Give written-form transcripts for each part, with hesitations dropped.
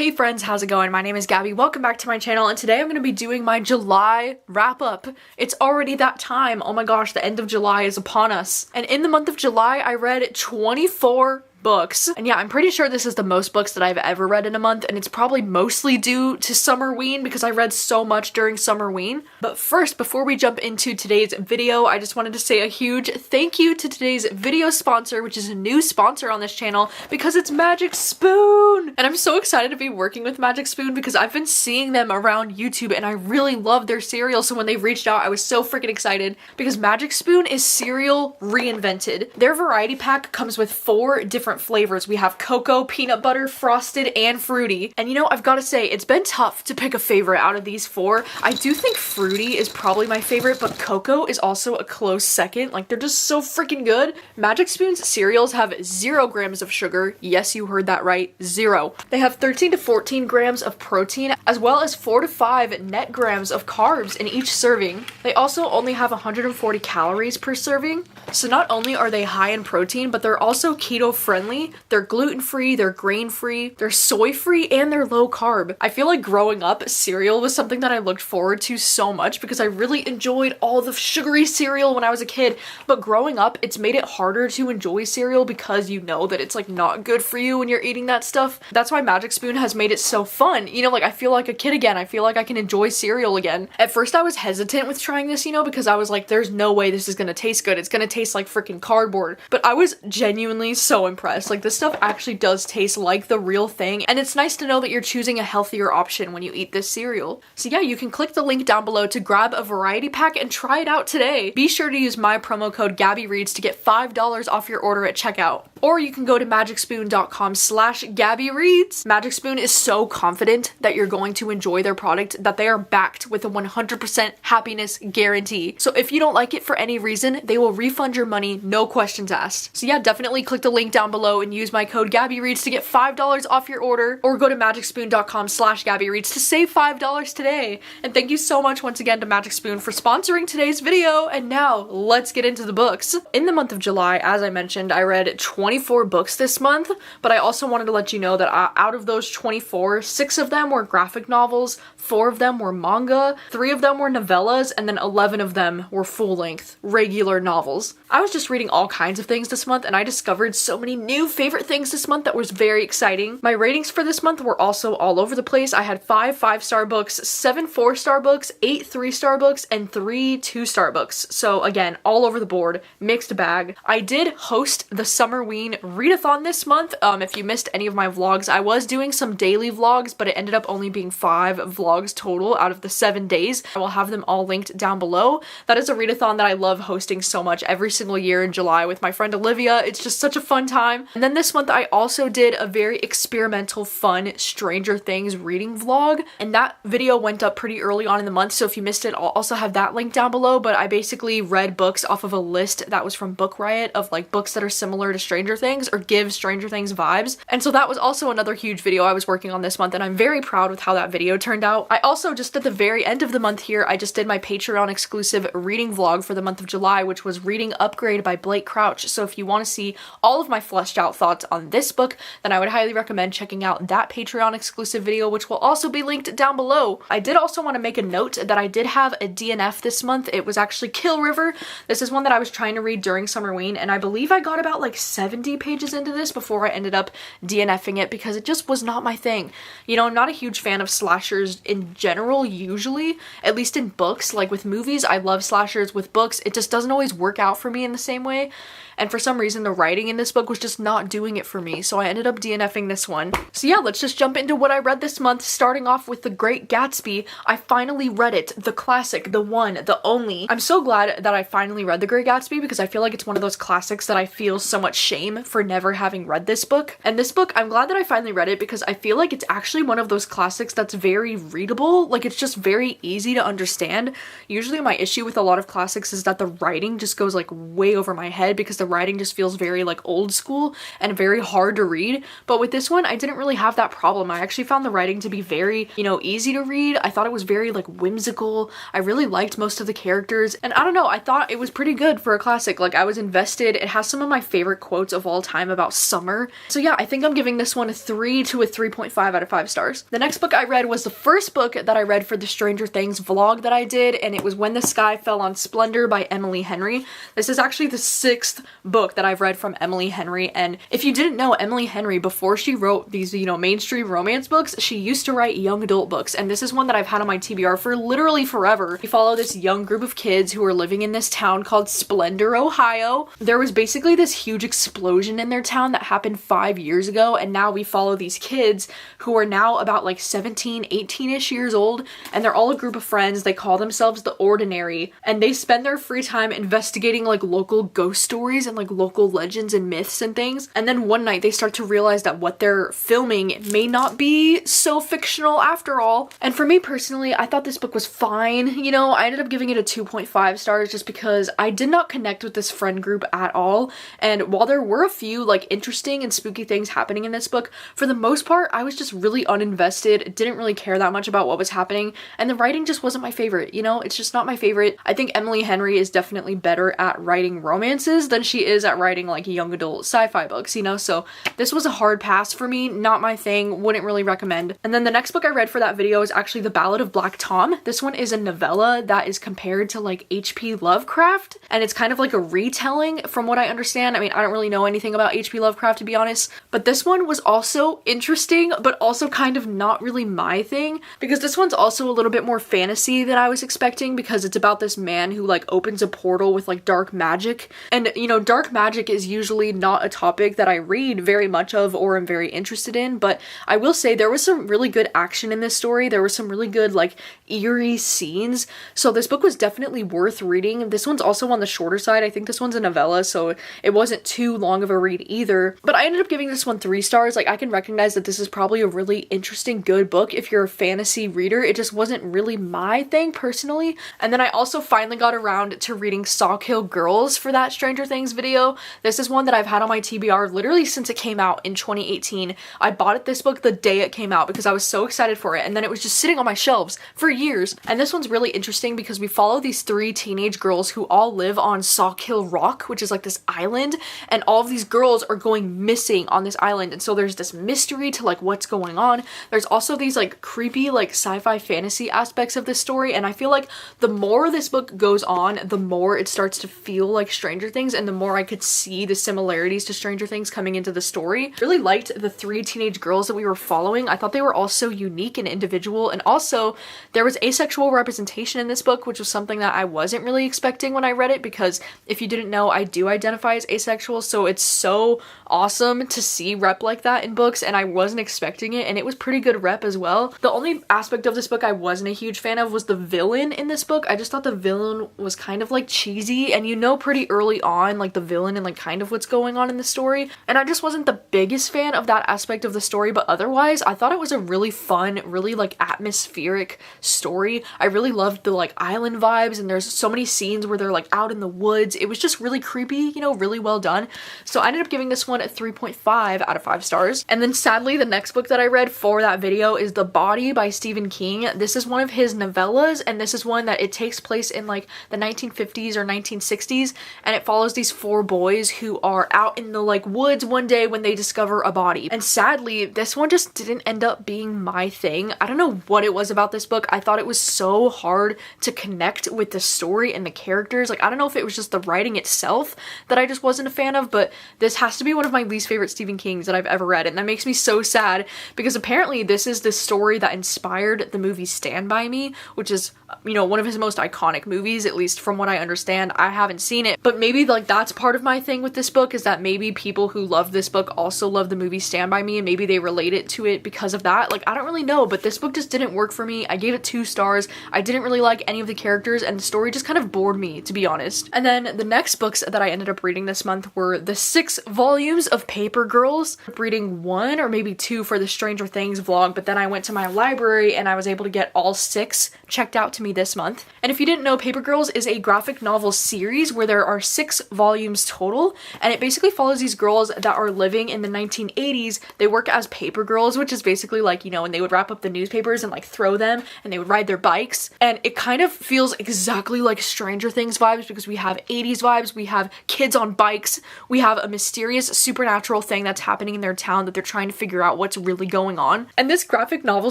Hey friends, how's it going? My name is Gabby. Welcome back to my channel, and today I'm going to be doing my July wrap-up. It's already that time. Oh my gosh, the end of July is upon us. And in the month of July, I read 24 books. And yeah, I'm pretty sure this is the most books that I've ever read in a month, and it's probably mostly due to Summerween because I read so much during Summerween. But first, before we jump into today's video, I just wanted to say a huge thank you to today's video sponsor, which is a new sponsor on this channel because it's Magic Spoon! And I'm so excited to be working with Magic Spoon because I've been seeing them around YouTube and I really love their cereal, so when they reached out, I was so freaking excited because Magic Spoon is cereal reinvented. Their variety pack comes with 4 different flavors. We have cocoa, peanut butter, frosted, and fruity. And you know, I've got to say, it's been tough to pick a favorite out of these 4. I do think fruity is probably my favorite, but cocoa is also a close second. Like, they're just so freaking good. Magic Spoon's cereals have 0 grams of sugar. Yes, you heard that right. 0. They have 13 to 14 grams of protein, as well as 4 to 5 net grams of carbs in each serving. They also only have 140 calories per serving. So not only are they high in protein, but they're also keto friendly. They're gluten-free, they're grain-free, they're soy-free, and they're low carb. I feel like growing up, cereal was something that I looked forward to so much because I really enjoyed all the sugary cereal when I was a kid. But growing up, it's made it harder to enjoy cereal because you know that it's like not good for you when you're eating that stuff. That's why Magic Spoon has made it so fun. You know, like I feel like a kid again. I feel like I can enjoy cereal again. At first I was hesitant with trying this, you know, because I was like, there's no way this is gonna taste good. It's gonna taste like freaking cardboard. But I was genuinely so impressed. Like, this stuff actually does taste like the real thing, and it's nice to know that you're choosing a healthier option when you eat this cereal. So yeah, you can click the link down below to grab a variety pack and try it out today. Be sure to use my promo code gabbyreads to get $5 off your order at checkout. Or you can go to magicspoon.com/gabbyreads. Magic Spoon is so confident that you're going to enjoy their product that they are backed with a 100% happiness guarantee. So if you don't like it for any reason, they will refund your money, no questions asked. So yeah, definitely click the link down below and use my code gabbyreads to get $5 off your order, or go to magicspoon.com/gabbyreads to save $5 today. And thank you so much once again to Magic Spoon for sponsoring today's video. And now let's get into the books. In the month of July, as I mentioned, I read 24 books this month, but I also wanted to let you know that out of those 24, 6 of them were graphic novels, 4 of them were manga, 3 of them were novellas, and then 11 of them were full-length, regular novels. I was just reading all kinds of things this month, and I discovered so many new favorite things this month that was very exciting. My ratings for this month were also all over the place. I had 5 5-star books, 7 4-star books, 8 3-star books, and 3 2-star books. So again, all over the board, mixed bag. I did host the Summerween readathon this month. If you missed any of my vlogs, I was doing some daily vlogs, but it ended up only being 5 vlogs total out of the 7 days. I will have them all linked down below. That is a readathon that I love hosting so much every single year in July with my friend Olivia. It's just such a fun time. And then this month I also did a very experimental, fun Stranger Things reading vlog, and that video went up pretty early on in the month, so if you missed it, I'll also have that link down below. But I basically read books off of a list that was from Book Riot of like books that are similar to Stranger Things or give Stranger Things vibes. And so that was also another huge video I was working on this month, and I'm very proud with how that video turned out. I also, just at the very end of the month here, I just did my Patreon exclusive reading vlog for the month of July, which was Reading Upgrade by Blake Crouch. So if you want to see all of my fleshed out thoughts on this book, then I would highly recommend checking out that Patreon exclusive video, which will also be linked down below. I did also want to make a note that I did have a DNF this month. It was actually Kill River. This is one that I was trying to read during Summerween, and I believe I got about like 70 pages into this before I ended up DNFing it because it just was not my thing. You know, I'm not a huge fan of slashers in general, usually, at least in books. Like with movies, I love slashers. With books, it just doesn't always work out for me in the same way. And for some reason, the writing in this book was just not doing it for me, so I ended up DNFing this one. So yeah, let's just jump into what I read this month, starting off with The Great Gatsby. I finally read it, the classic, the one, the only. I'm so glad that I finally read The Great Gatsby because I feel like it's one of those classics that I feel so much shame for never having read this book. And this book, I'm glad that I finally read it because I feel like it's actually one of those classics that's very readable. Like, it's just very easy to understand. Usually my issue with a lot of classics is that the writing just goes like way over my head because the writing just feels very like old school and very hard to read. But with this one, I didn't really have that problem. I actually found the writing to be very, you know, easy to read. I thought it was very like whimsical. I really liked most of the characters, and I don't know, I thought it was pretty good for a classic. Like, I was invested. It has some of my favorite quotes quotes of all time about summer. So yeah, I think I'm giving this one a 3 to a 3.5 out of 5 stars. The next book I read was the first book that I read for the Stranger Things vlog that I did, and it was When the Sky Fell on Splendor by Emily Henry. This is actually the 6th book that I've read from Emily Henry, and if you didn't know, Emily Henry, before she wrote these, you know, mainstream romance books, she used to write young adult books, and this is one that I've had on my TBR for literally forever. We follow this young group of kids who are living in this town called Splendor, Ohio. There was basically this huge explosion in their town that happened 5 years ago, and now we follow these kids who are now about like 17, 18-ish years old, and they're all a group of friends. They call themselves the Ordinary, and they spend their free time investigating like local ghost stories and like local legends and myths and things. And then one night they start to realize that what they're filming may not be so fictional after all. And for me personally, I thought this book was fine. You know, I ended up giving it a 2.5 stars just because I did not connect with this friend group at all. And while there were a few like interesting and spooky things happening in this book, for the most part, I was just really uninvested, didn't really care that much about what was happening, and the writing just wasn't my favorite. You know, it's just not my favorite. I think Emily Henry is definitely better at writing romances than she is at writing like young adult sci-fi books, you know, so this was a hard pass for me, not my thing, wouldn't really recommend. And then the next book I read for that video is actually The Ballad of Black Tom. This one is a novella that is compared to like H.P. Lovecraft, and it's kind of like a retelling from what I understand. I mean, I don't really know anything about H.P. Lovecraft, to be honest, but this one was also interesting, but also kind of not really my thing, because this one's also a little bit more fantasy than I was expecting, because it's about this man who like opens a portal with like dark magic. And you know, dark magic is usually not a topic that I read very much of or am very interested in, but I will say there was some really good action in this story. There was some really good like eerie scenes, so this book was definitely worth reading. This one's also on the shorter side. I think this one's a novella, so it wasn't too long of a read either, but I ended up giving this one 3 stars. Like, I can recognize that this is probably a really interesting, good book if you're a fantasy reader. It just wasn't really my thing personally. And then I also finally got around to reading Sawkill Girls for that Stranger Things video. This is one that I've had on my TBR literally since it came out in 2018. I bought this book the day it came out because I was so excited for it, and then it was just sitting on my shelves for years. And this one's really interesting because we follow these 3 teenage girls who all live on Sawkill Rock, which is like this island, and all of these girls are going missing on this island, and so there's this mystery to like what's going on. There's also these like creepy like sci-fi fantasy aspects of this story, and I feel like the more this book goes on, the more it starts to feel like Stranger Things, and the more I could see the similarities to Stranger Things coming into the story. Really liked the 3 teenage girls that we were following. I thought they were all so unique and individual, and also there was asexual representation in this book, which was something that I wasn't really expecting when I read it, because if you didn't know, I do identify as asexual, so it's so awesome to see rep like that in books, and I wasn't expecting it, and it was pretty good rep as well. The only aspect of this book I wasn't a huge fan of was the villain in this book. I just thought the villain was kind of like cheesy, and you know pretty early on like the villain and like kind of what's going on in the story, and I just wasn't the biggest fan of that aspect of the story. But otherwise, I thought it was a really fun, really like atmospheric story. I really loved the like island vibes, and there's so many scenes where they're like out in the woods. It was just really creepy, you know, really well done. So I ended up giving this one a 3.5 out of 5 stars. And then sadly, the next book that I read for that video is The Body by Stephen King. This is one of his novellas, and this is one that it takes place in like the 1950s or 1960s, and it follows these 4 boys who are out in the like woods one day when they discover a body. And sadly, this one just didn't end up being my thing. I don't know what it was about this book. I thought it was so hard to connect with the story and the characters. Like, I don't know if it was just the writing itself that I just wasn't a fan of, but this has to be one of my least favorite Stephen Kings that I've ever read, and that makes me so sad because apparently this is the story that inspired the movie Stand By Me, which is, you know, one of his most iconic movies, at least from what I understand. I haven't seen it, but maybe like that's part of my thing with this book, is that maybe people who love this book also love the movie Stand By Me, and maybe they relate it to it because of that. Like, I don't really know, but this book just didn't work for me. I gave it 2 stars. I didn't really like any of the characters, and the story just kind of bored me, to be honest. And then the next books that I ended up reading this month were the 6 volumes of Paper Girls. Reading 1 or maybe 2 for the Stranger Things vlog, but then I went to my library and I was able to get all 6 checked out to me this month. And if you didn't know, Paper Girls is a graphic novel series where there are 6 volumes total, and it basically follows these girls that are living in the 1980s. They work as paper girls, which is basically like, you know, when they would wrap up the newspapers and like throw them, and they would ride their bikes. And it kind of feels exactly like Stranger Things vibes, because we have 80s vibes, we have kids on bikes, we we have a mysterious supernatural thing that's happening in their town that they're trying to figure out what's really going on. And this graphic novel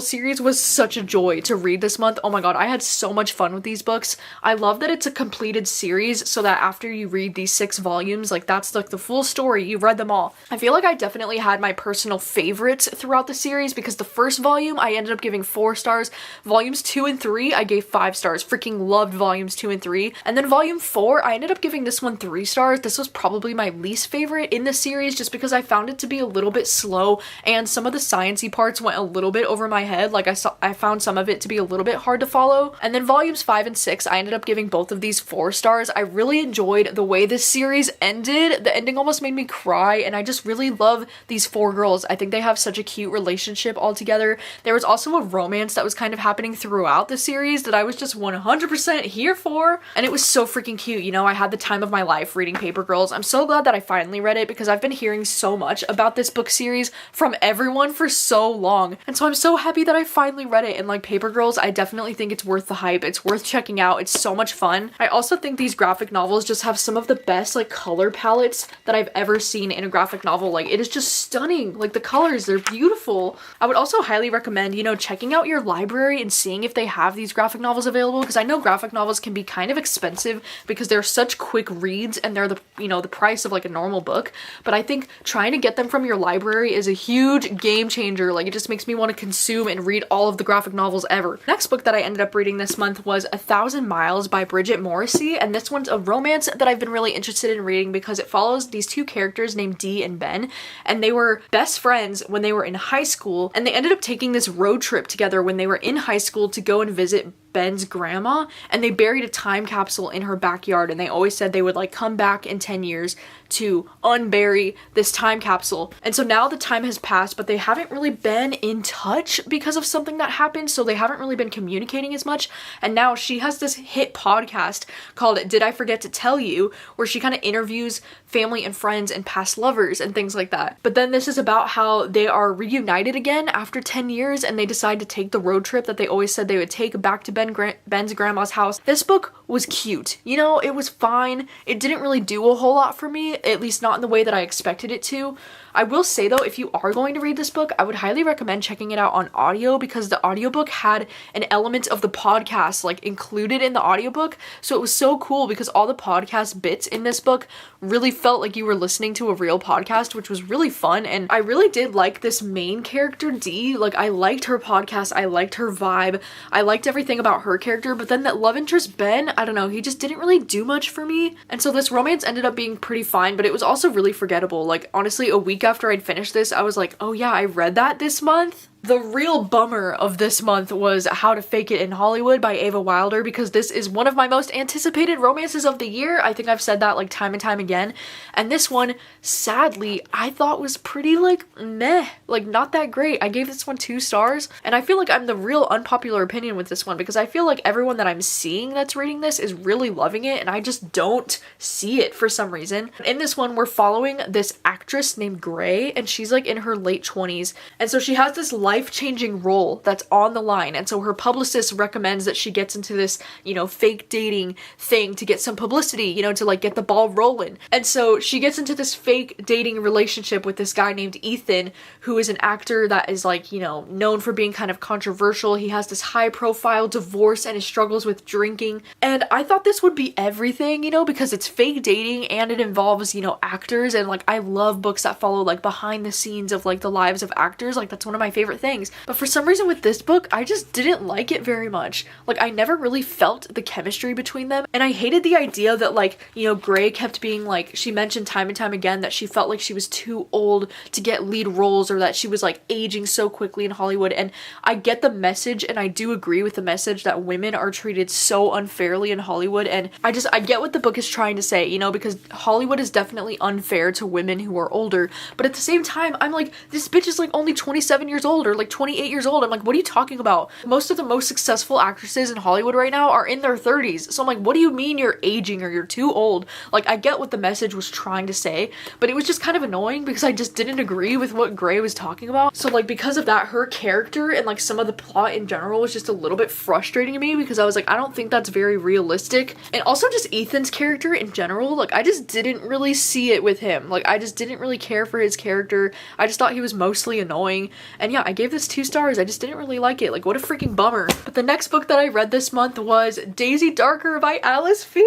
series was such a joy to read this month. Oh my god, I had so much fun with these books. I love that it's a completed series so that after you read these 6 volumes, like that's like the full story, you've read them all. I feel like I definitely had my personal favorites throughout the series because the first volume I ended up giving 4 stars. Volumes 2 and 3 I gave 5 stars. Freaking loved volumes 2 and 3. And then volume 4 I ended up giving this one 3 stars. This was probably my least favorite in the series just because I found it to be a little bit slow and some of the sciencey parts went a little bit over my head. Like I found some of it to be a little bit hard to follow. And then volumes 5 and 6 I ended up giving both of these 4 stars. I really enjoyed the way this series ended. The ending almost made me cry and I just really love these 4 girls. I think they have such a cute relationship all together. There was also a romance that was kind of happening throughout the series that I was just 100% here for, and it was so freaking cute. You know, I had the time of my life reading Paper Girls. I'm so glad that I finally read it because I've been hearing so much about this book series from everyone for so long, and so I'm so happy that I finally read it. And like Paper Girls, I definitely think it's worth the hype. It's worth checking out. It's so much fun. I also think these graphic novels just have some of the best like color palettes that I've ever seen in a graphic novel. Like it is just stunning. Like the colors, they're beautiful. I would also highly recommend, you know, checking out your library and seeing if they have these graphic novels available because I know graphic novels can be kind of expensive because they're such quick reads and they're the, you know, the price of like a normal book. But I think trying to get them from your library is a huge game changer. Like it just makes me want to consume and read all of the graphic novels ever. Next book that I ended up reading this month was 1,000 Miles by Bridget Morrissey, and this one's a romance that I've been really interested in reading because it follows these 2 characters named Dee and Ben, and they were best friends when they were in high school, and they ended up taking this road trip together when they were in high school to go and visit Ben's grandma, and they buried a time capsule in her backyard, and they always said they would like come back in 10 years to unbury this time capsule. And so now the time has passed, but they haven't really been in touch because of something that happened, so they haven't really been communicating as much. And now she has this hit podcast called Did I Forget to Tell You, where she kind of interviews family and friends and past lovers and things like that. But then this is about how they are reunited again after 10 years and they decide to take the road trip that they always said they would take back to Ben's grandma's house. This book was cute. You know, it was fine. It didn't really do a whole lot for me, at least not in the way that I expected it to. I will say though, if you are going to read this book, I would highly recommend checking it out on audio because the audiobook had an element of the podcast like included in the audiobook. So it was so cool because all the podcast bits in this book really felt like you were listening to a real podcast, which was really fun. And I really did like this main character, Dee. Like I liked her podcast. I liked her vibe. I liked everything about her character. But then that love interest, Ben, I don't know, he just didn't really do much for me. And so this romance ended up being pretty fine, but it was also really forgettable. Like honestly, a week after I'd finished this, I was like, oh yeah, I read that this month. The real bummer of this month was How to Fake It in Hollywood by Ava Wilder because this is one of my most anticipated romances of the year. I think I've said that like time and time again. And this one, sadly, I thought was pretty like meh, like not that great. I gave this one 2 stars and I feel like I'm the real unpopular opinion with this one because I feel like everyone that I'm seeing that's reading this is really loving it and I just don't see it for some reason. In this one, we're following this actress named Gray and she's like in her late 20s and so she has this life-changing role that's on the line, and so her publicist recommends that she gets into this, you know, fake dating thing to get some publicity, you know, to like get the ball rolling. And so she gets into this fake dating relationship with this guy named Ethan, who is an actor that is like, you know, known for being kind of controversial. He has this high-profile divorce and his struggles with drinking, and I thought this would be everything, you know, because it's fake dating and it involves, you know, actors, and like I love books that follow like behind the scenes of like the lives of actors. Like that's one of my favorite things. But for some reason with this book, I just didn't like it very much. Like I never really felt the chemistry between them. And I hated the idea that like, you know, Gray kept being like, she mentioned time and time again that she felt like she was too old to get lead roles or that she was like aging so quickly in Hollywood. And I get the message and I do agree with the message that women are treated so unfairly in Hollywood. And I get what the book is trying to say, you know, because Hollywood is definitely unfair to women who are older. But at the same time, I'm like, this bitch is like only 27 years old or like 28 years old. I'm like, what are you talking about? Most of the most successful actresses in Hollywood right now are in their 30s. So I'm like, what do you mean you're aging or you're too old? Like, I get what the message was trying to say, but it was just kind of annoying because I just didn't agree with what Gray was talking about. So like, because of that, her character and like some of the plot in general was just a little bit frustrating to me because I was like, I don't think that's very realistic. And also just Ethan's character in general, like I just didn't really see it with him. Like I just didn't really care for his character. I just thought he was mostly annoying. And yeah, I gave this 2 stars. I just didn't really like it. Like, what a freaking bummer. But the next book that I read this month was Daisy Darker by Alice Feeney.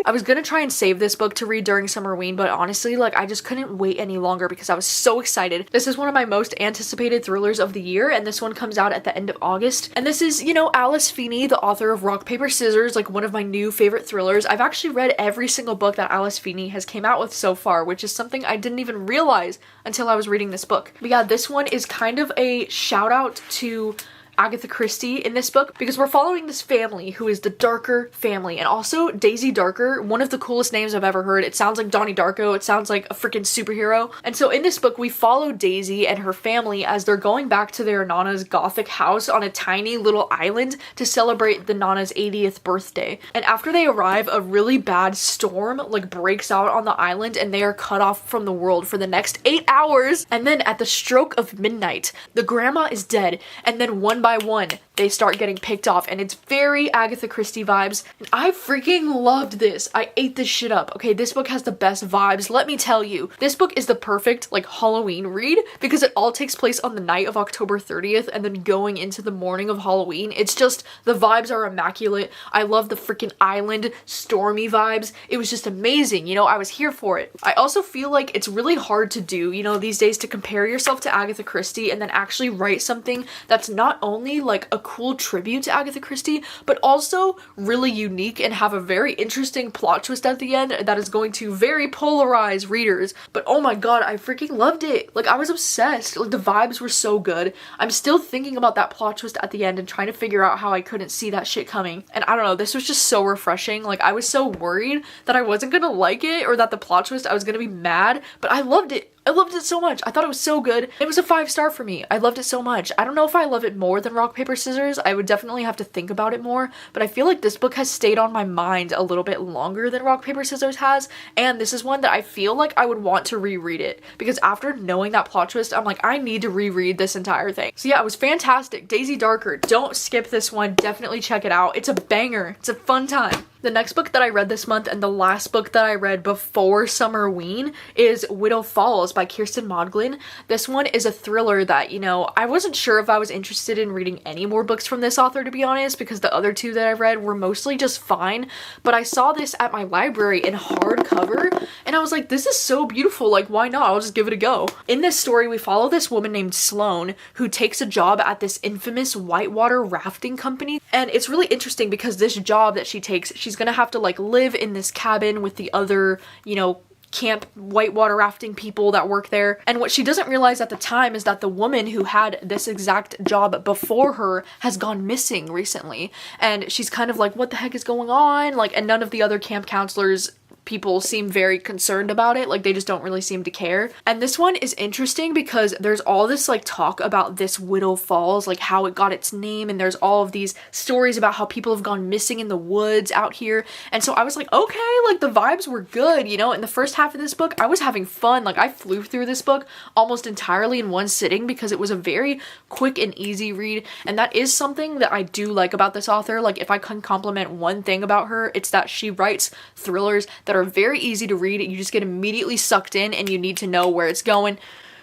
I was gonna try and save this book to read during Summerween, but honestly, like I just couldn't wait any longer because I was so excited. This is one of my most anticipated thrillers of the year, and this one comes out at the end of August. And this is, you know, Alice Feeney, the author of Rock, Paper, Scissors, like one of my new favorite thrillers. I've actually read every single book that Alice Feeney has came out with so far, which is something I didn't even realize until I was reading this book. But yeah, this one is kind of a shout out to Agatha Christie in this book because we're following this family who is the Darker family, and also Daisy Darker, one of the coolest names I've ever heard. It sounds like Donnie Darko. It sounds like a freaking superhero. And so in this book, we follow Daisy and her family as they're going back to their Nana's gothic house on a tiny little island to celebrate the Nana's 80th birthday. And after they arrive, a really bad storm like breaks out on the island and they are cut off from the world for the next 8 hours. And then at the stroke of midnight, the grandma is dead, and then one by one they start getting picked off, and it's very Agatha Christie vibes. And I freaking loved this. I ate this shit up. Okay, this book has the best vibes. Let me tell you, this book is the perfect like Halloween read because it all takes place on the night of October 30th and then going into the morning of Halloween. It's just, the vibes are immaculate. I love the freaking island stormy vibes. It was just amazing. You know, I was here for it. I also feel like it's really hard to do, you know, these days to compare yourself to Agatha Christie and then actually write something that's not only like a cool tribute to Agatha Christie, but also really unique and have a very interesting plot twist at the end that is going to very polarize readers. But oh my god, I freaking loved it. Like, I was obsessed. Like, the vibes were so good. I'm still thinking about that plot twist at the end and trying to figure out how I couldn't see that shit coming. And I don't know, this was just so refreshing. Like, I was so worried that I wasn't gonna like it or that the plot twist I was gonna be mad, but I loved it. I loved it so much. I thought it was so good. It was a 5-star for me. I loved it so much. I don't know if I love it more than Rock, Paper, Scissors. I would definitely have to think about it more, but I feel like this book has stayed on my mind a little bit longer than Rock, Paper, Scissors has, and this is one that I feel like I would want to reread it because after knowing that plot twist, I'm like, I need to reread this entire thing. So yeah, it was fantastic. Daisy Darker. Don't skip this one. Definitely check it out. It's a banger. It's a fun time. The next book that I read this month and the last book that I read before Summerween is Widow Falls by Kirsten Modglin. This one is a thriller that, you know, I wasn't sure if I was interested in reading any more books from this author, to be honest, because the other 2 that I read were mostly just fine, but I saw this at my library in hardcover and I was like, this is so beautiful, like why not? I'll just give it a go. In this story, we follow this woman named Sloane who takes a job at this infamous whitewater rafting company, and it's really interesting because this job that she takes, she's gonna have to like live in this cabin with the other, you know, camp whitewater rafting people that work there. And what she doesn't realize at the time is that the woman who had this exact job before her has gone missing recently. And she's kind of like, what the heck is going on? Like, and none of the other camp counselors people seem very concerned about it. Like, they just don't really seem to care. And this one is interesting because there's all this like talk about this Widow Falls, like how it got its name, and there's all of these stories about how people have gone missing in the woods out here. And so I was like, okay, like the vibes were good, you know. In the first half of this book, I was having fun. Like, I flew through this book almost entirely in one sitting because it was a very quick and easy read. And that is something that I do like about this author. Like, if I can compliment one thing about her, it's that she writes thrillers that are very easy to read. You just get immediately sucked in and you need to know where it's going.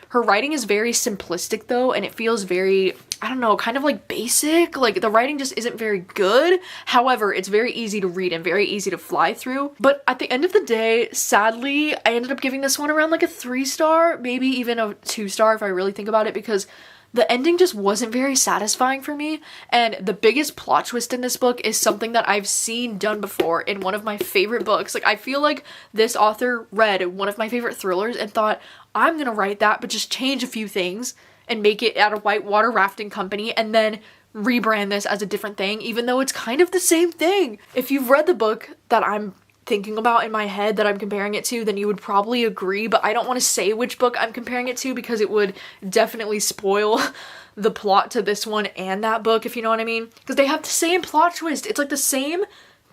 Her writing is very simplistic though, and it feels very, I don't know, kind of like basic. Like, the writing just isn't very good. However, it's very easy to read and very easy to fly through. But at the end of the day, sadly, I ended up giving this one around like a 3-star, maybe even a 2-star if I really think about it, because the ending just wasn't very satisfying for me, and the biggest plot twist in this book is something that I've seen done before in one of my favorite books. Like, I feel like this author read one of my favorite thrillers and thought, I'm gonna write that, but just change a few things and make it at a whitewater rafting company and then rebrand this as a different thing, even though it's kind of the same thing. If you've read the book that I'm thinking about in my head that I'm comparing it to, then you would probably agree, but I don't want to say which book I'm comparing it to because it would definitely spoil the plot to this one and that book, if you know what I mean. Because they have the same plot twist. It's like the same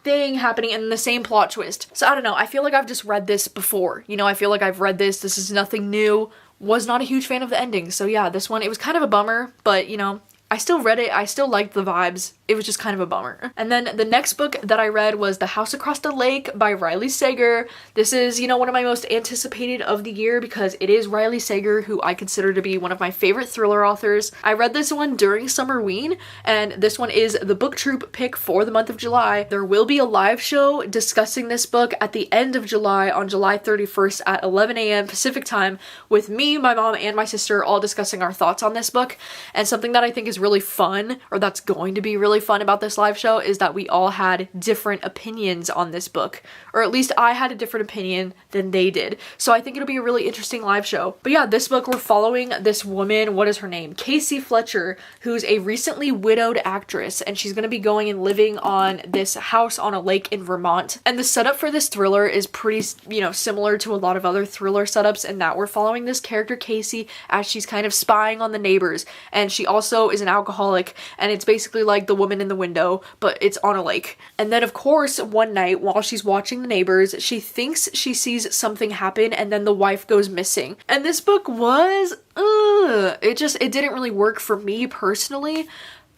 thing happening in the same plot twist. So I don't know, I feel like I've just read this before. You know, I feel like I've read this. This is nothing new. Was not a huge fan of the ending. So yeah, this one, it was kind of a bummer, but you know, I still read it. I still liked the vibes. It was just kind of a bummer. And then the next book that I read was The House Across the Lake by Riley Sager. This is, you know, one of my most anticipated of the year because it is Riley Sager, who I consider to be one of my favorite thriller authors. I read this one during Summerween, and this one is the booktube pick for the month of July. There will be a live show discussing this book at the end of July on July 31st at 11 a.m. Pacific time with me, my mom, and my sister all discussing our thoughts on this book. And something that I think is really fun, or that's going to be really fun about this live show, is that we all had different opinions on this book, or at least I had a different opinion than they did. So I think it'll be a really interesting live show. But yeah, this book, we're following this woman, what is her name? Casey Fletcher, who's a recently widowed actress, and she's gonna be going and living on this house on a lake in Vermont. And the setup for this thriller is pretty, you know, similar to a lot of other thriller setups, in that we're following this character Casey as she's kind of spying on the neighbors, and she also is an alcoholic, and it's basically like The Woman in the Window, but it's on a lake. And then of course, one night while she's watching the neighbors, she thinks she sees something happen, and then the wife goes missing. And this book was, it didn't really work for me personally.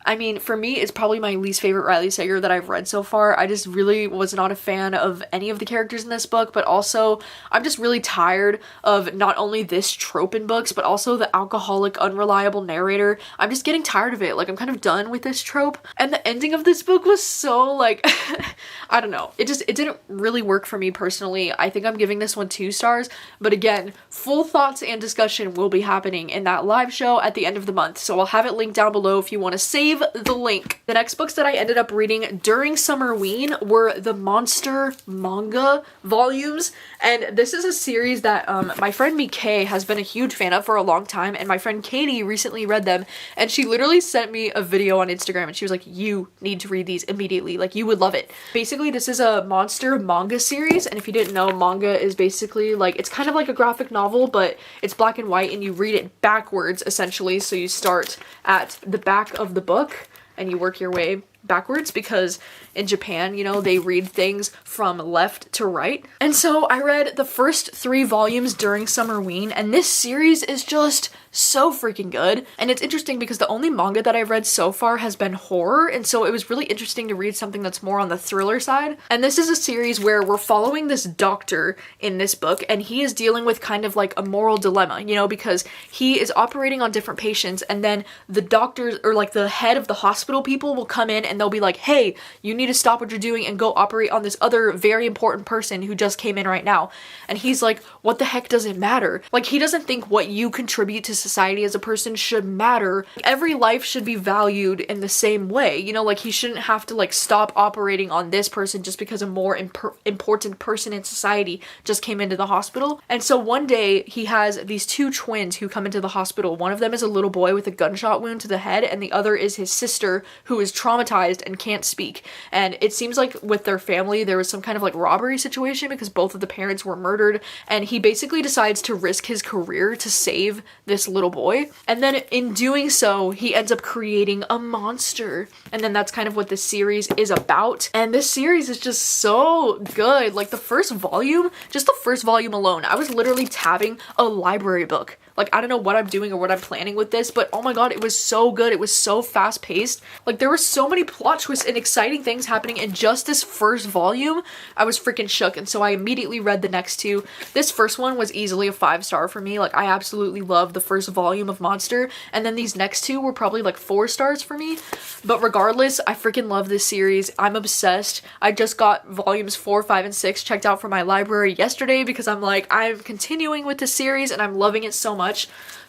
I mean, for me, it's probably my least favorite Riley Sager that I've read so far. I just really was not a fan of any of the characters in this book, but also I'm just really tired of not only this trope in books, but also the alcoholic, unreliable narrator. I'm just getting tired of it. Like, I'm kind of done with this trope. And the ending of this book was so, like, I don't know. It didn't really work for me personally. I think I'm giving this one 2 stars, but again, full thoughts and discussion will be happening in that live show at the end of the month. So I'll have it linked down below if you want to save the link. The next books that I ended up reading during Summerween were the Monster manga volumes, and this is a series that my friend Mikay has been a huge fan of for a long time, and my friend Katie recently read them, and she literally sent me a video on Instagram, and she was like, you need to read these immediately, like you would love it. Basically, this is a monster manga series, and if you didn't know, manga is basically like, it's kind of like a graphic novel, but it's black and white, and you read it backwards essentially, so you start at the back of the book and you work your way backwards, because in Japan, you know, they read things from left to right. And so I read the first 3 volumes during Summerween, and this series is just so freaking good. And it's interesting because the only manga that I've read so far has been horror, and so it was really interesting to read something that's more on the thriller side. And this is a series where we're following this doctor in this book, and he is dealing with kind of like a moral dilemma, you know, because he is operating on different patients, and then the doctors, or like the head of the hospital people, will come in and they'll be like, hey, you need to stop what you're doing and go operate on this other very important person who just came in right now. And he's like, what the heck does it matter? Like, he doesn't think what you contribute to society as a person should matter. Every life should be valued in the same way, you know, like he shouldn't have to like stop operating on this person just because a more important person in society just came into the hospital. And so one day he has these 2 twins who come into the hospital. One of them is a little boy with a gunshot wound to the head, and the other is his sister who is traumatized and can't speak. And it seems like with their family there was some kind of like robbery situation because both of the parents were murdered, and he basically decides to risk his career to save this little boy. And then in doing so, he ends up creating a monster. And then that's kind of what this series is about. And this series is just so good. Like the first volume, just the first volume alone, I was literally tabbing a library book. Like, I don't know what I'm doing or what I'm planning with this, but oh my god, it was so good. It was so fast paced. Like, there were so many plot twists and exciting things happening in just this first volume. I was freaking shook, and so I immediately read the next 2. This first one was easily a 5-star for me. Like, I absolutely loved the first volume of Monster, and then these next 2 were probably like 4 stars for me. But regardless, I freaking love this series. I'm obsessed. I just got volumes 4, 5, and 6 checked out from my library yesterday because I'm like, I'm continuing with this series and I'm loving it so much.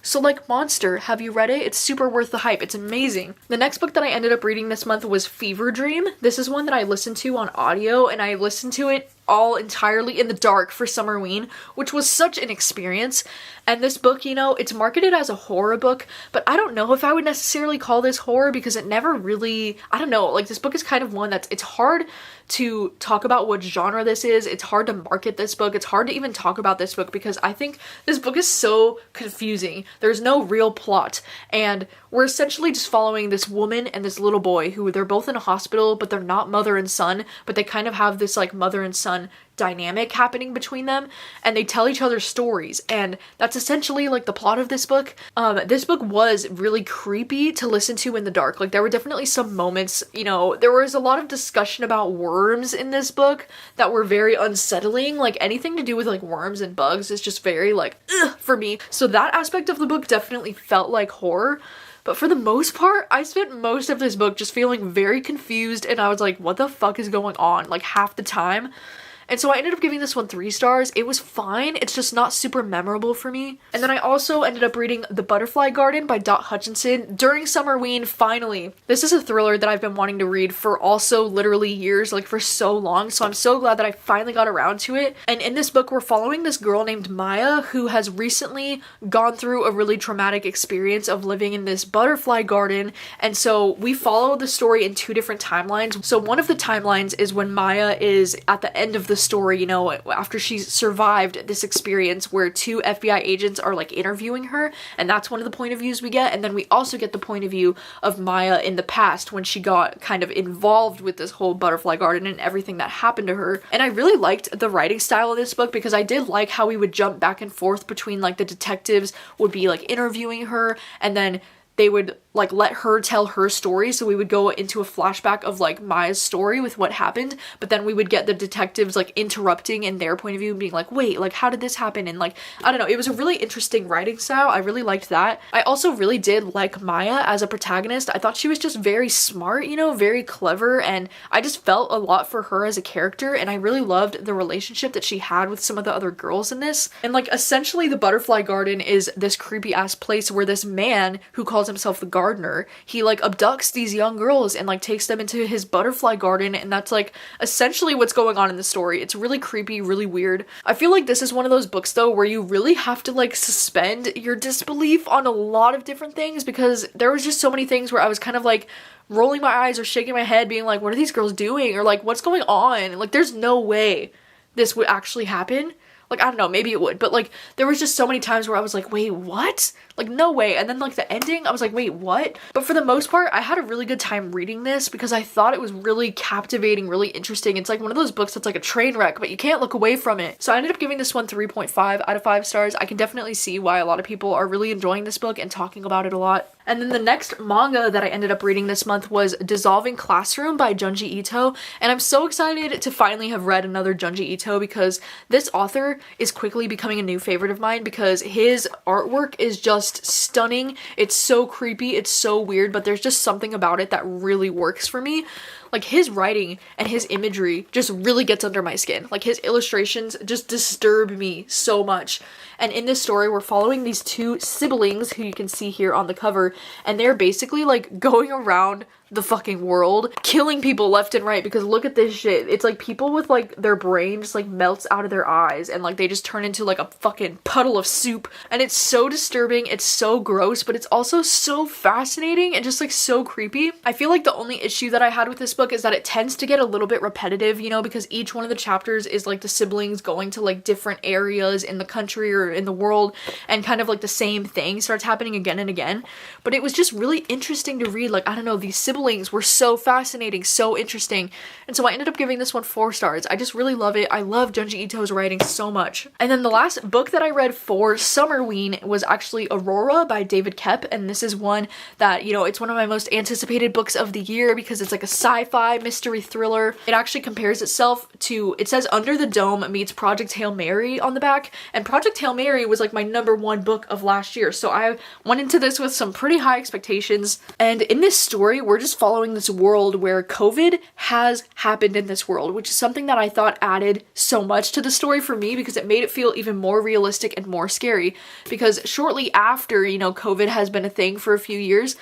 So like Monster, have you read it? It's super worth the hype. It's amazing. The next book that I ended up reading this month was Fever Dream. This is one that I listened to on audio, and I listened to it all entirely in the dark for Summerween, which was such an experience. And this book, you know, it's marketed as a horror book, but I don't know if I would necessarily call this horror because it never really, I don't know, like this book is kind of one that's, it's hard to talk about what genre this is. It's hard to market this book. It's hard to even talk about this book because I think this book is so confusing. There's no real plot, and we're essentially just following this woman and this little boy who they're both in a hospital, but they're not mother and son, but they kind of have this like mother and son dynamic happening between them, and they tell each other stories, and that's essentially like the plot of this book. This book was really creepy to listen to in the dark. Like there were definitely some moments, you know, there was a lot of discussion about worms in this book that were very unsettling. Like anything to do with like worms and bugs is just very like ugh for me. So that aspect of the book definitely felt like horror. But for the most part, I spent most of this book just feeling very confused, and I was like, what the fuck is going on? Like half the time. And so I ended up giving this one 3 stars. It was fine, it's just not super memorable for me. And then I also ended up reading The Butterfly Garden by Dot Hutchinson during Summerween, finally. This is a thriller that I've been wanting to read for also literally years, like for so long, so I'm so glad that I finally got around to it. And in this book, we're following this girl named Maya who has recently gone through a really traumatic experience of living in this butterfly garden, and so we follow the story in 2 different timelines. So one of the timelines is when Maya is at the end of the story, you know, after she's survived this experience where 2 FBI agents are like interviewing her, and that's one of the point of views we get. And then we also get the point of view of Maya in the past when she got kind of involved with this whole butterfly garden and everything that happened to her. And I really liked the writing style of this book because I did like how we would jump back and forth between like the detectives would be like interviewing her, and then they would like let her tell her story, so we would go into a flashback of like Maya's story with what happened, but then we would get the detectives like interrupting in their point of view and being like, wait, like how did this happen? And like, I don't know, it was a really interesting writing style. I really liked that. I also really did like Maya as a protagonist. I thought she was just very smart, you know, very clever, and I just felt a lot for her as a character, and I really loved the relationship that she had with some of the other girls in this. And like essentially the butterfly garden is this creepy ass place where this man who calls himself the gardener, he like abducts these young girls and like takes them into his butterfly garden, and that's like essentially what's going on in the story. It's really creepy, really weird. I feel like this is one of those books though where you really have to like suspend your disbelief on a lot of different things, because there was just so many things where I was kind of like rolling my eyes or shaking my head being like, what are these girls doing? Or like, what's going on? Like, there's no way this would actually happen. Like, I don't know, maybe it would, but like, there was just so many times where I was like, wait, what? Like, no way. And then like the ending, I was like, wait, what? But for the most part, I had a really good time reading this because I thought it was really captivating, really interesting. It's like one of those books that's like a train wreck, but you can't look away from it. So I ended up giving this one 3.5 out of 5 stars. I can definitely see why a lot of people are really enjoying this book and talking about it a lot. And then the next manga that I ended up reading this month was Dissolving Classroom by Junji Ito. And I'm so excited to finally have read another Junji Ito because this author is quickly becoming a new favorite of mine because his artwork is just stunning. It's so creepy, it's so weird, but there's just something about it that really works for me. Like, his writing and his imagery just really gets under my skin. Like, his illustrations just disturb me so much. And in this story, we're following these 2 siblings who you can see here on the cover, and they're basically like going around the fucking world killing people left and right, because look at this shit. It's like people with like their brain just like melts out of their eyes and like they just turn into like a fucking puddle of soup, and it's so disturbing, it's so gross, but it's also so fascinating and just like so creepy. I feel like the only issue that I had with this book is that it tends to get a little bit repetitive, you know, because each one of the chapters is like the siblings going to like different areas in the country or in the world, and kind of like the same thing starts happening again and again. But it was just really interesting to read. Like, I don't know, these siblings were so fascinating, so interesting, and so I ended up giving this one 4 stars. I just really love it. I love Junji Ito's writing so much. And then the last book that I read for Summerween was actually Aurora by David Koepp, and this is one that, you know, it's one of my most anticipated books of the year because it's like a sci-fi mystery thriller. It actually compares itself to, it says Under the Dome meets Project Hail Mary on the back, and Project Hail Mary was like my #1 book of last year, so I went into this with some pretty high expectations. And in this story, we're just just following this world where COVID has happened in this world, which is something that I thought added so much to the story for me because it made it feel even more realistic and more scary. Because shortly after, you know, COVID has been a thing for a few years,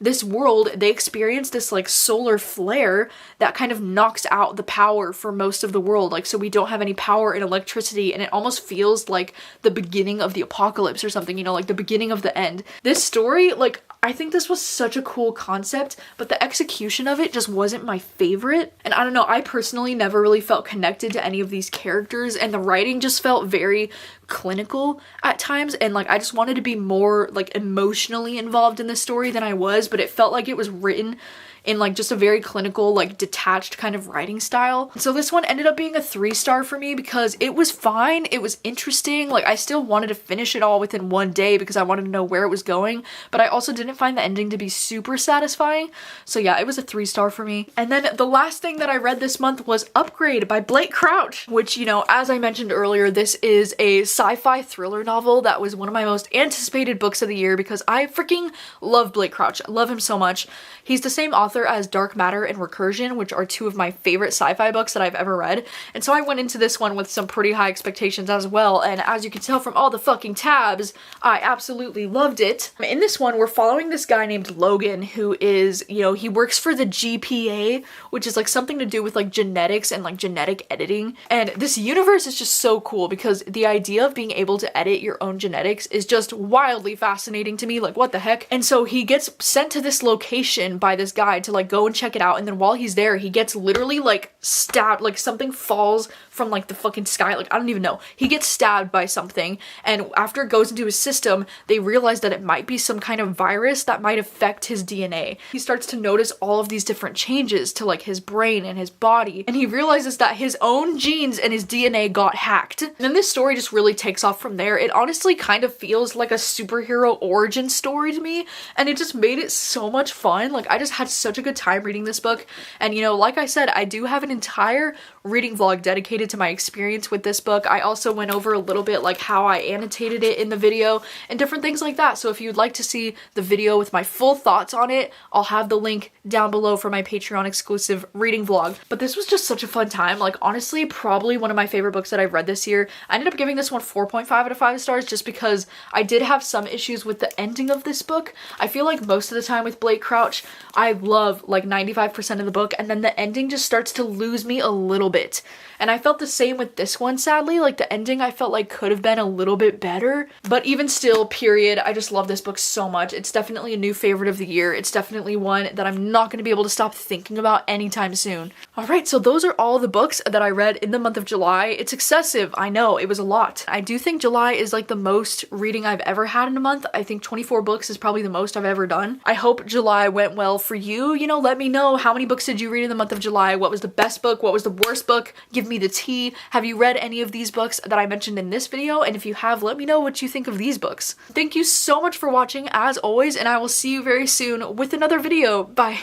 this world, they experienced this like solar flare that kind of knocks out the power for most of the world. Like, so we don't have any power and electricity, and it almost feels like the beginning of the apocalypse or something, you know, like the beginning of the end. This story, like, I think this was such a cool concept, but the execution of it just wasn't my favorite. And I don't know, I personally never really felt connected to any of these characters, and the writing just felt very clinical at times, and like I just wanted to be more like emotionally involved in the story than I was, but it felt like it was written in like just a very clinical, like detached kind of writing style. So this one ended up being a 3-star for me because it was fine, it was interesting, like I still wanted to finish it all within one day because I wanted to know where it was going, but I also didn't find the ending to be super satisfying. So yeah, it was a 3-star for me. And then the last thing that I read this month was Upgrade by Blake Crouch, which, you know, as I mentioned earlier, this is a sci-fi thriller novel that was one of my most anticipated books of the year because I freaking love Blake Crouch. I love him so much. He's the same author as Dark Matter and Recursion, which are two of my favorite sci-fi books that I've ever read. And so I went into this one with some pretty high expectations as well, and as you can tell from all the fucking tabs, I absolutely loved it. In this one, we're following this guy named Logan who is, you know, he works for the GPA, which is like something to do with like genetics and like genetic editing. And this universe is just so cool because the idea of being able to edit your own genetics is just wildly fascinating to me, like what the heck. And so he gets sent to this location by this guy to like go and check it out, and then while he's there he gets literally like stabbed, like something falls from like the fucking sky, like I don't even know. He gets stabbed by something, and after it goes into his system they realize that it might be some kind of virus that might affect his DNA. He starts to notice all of these different changes to like his brain and his body, and he realizes that his own genes and his DNA got hacked. And then this story just really takes off from there. It honestly kind of feels like a superhero origin story to me, and it just made it so much fun. Like I just had such a good time reading this book. And you know, like I said, I do have an entire reading vlog dedicated to my experience with this book. I also went over a little bit like how I annotated it in the video and different things like that. So if you'd like to see the video with my full thoughts on it, I'll have the link down below for my Patreon exclusive reading vlog. But this was just such a fun time. Like honestly, probably one of my favorite books that I've read this year. I ended up giving this one 4.5 out of 5 stars just because I did have some issues with the ending of this book. I feel like most of the time with Blake Crouch, I love like 95% of the book, and then the ending just starts to lose me a little bit. And I felt the same with this one, sadly. Like the ending I felt like could have been a little bit better, but even still, period, I just love this book so much. It's definitely a new favorite of the year. It's definitely one that I'm not going to be able to stop thinking about anytime soon. Alright, so those are all the books that I read in the month of July. It's excessive, I know, it was a lot. I do think July is like the most reading I've ever had in a month. I think 24 books is probably the most I've ever done. I hope July went well for you. You know, let me know, how many books did you read in the month of July? What was the best book? What was the worst book? Give me the tea. Have you read any of these books that I mentioned in this video? And if you have, let me know what you think of these books. Thank you so much for watching as always, and I will see you very soon with another video. Bye.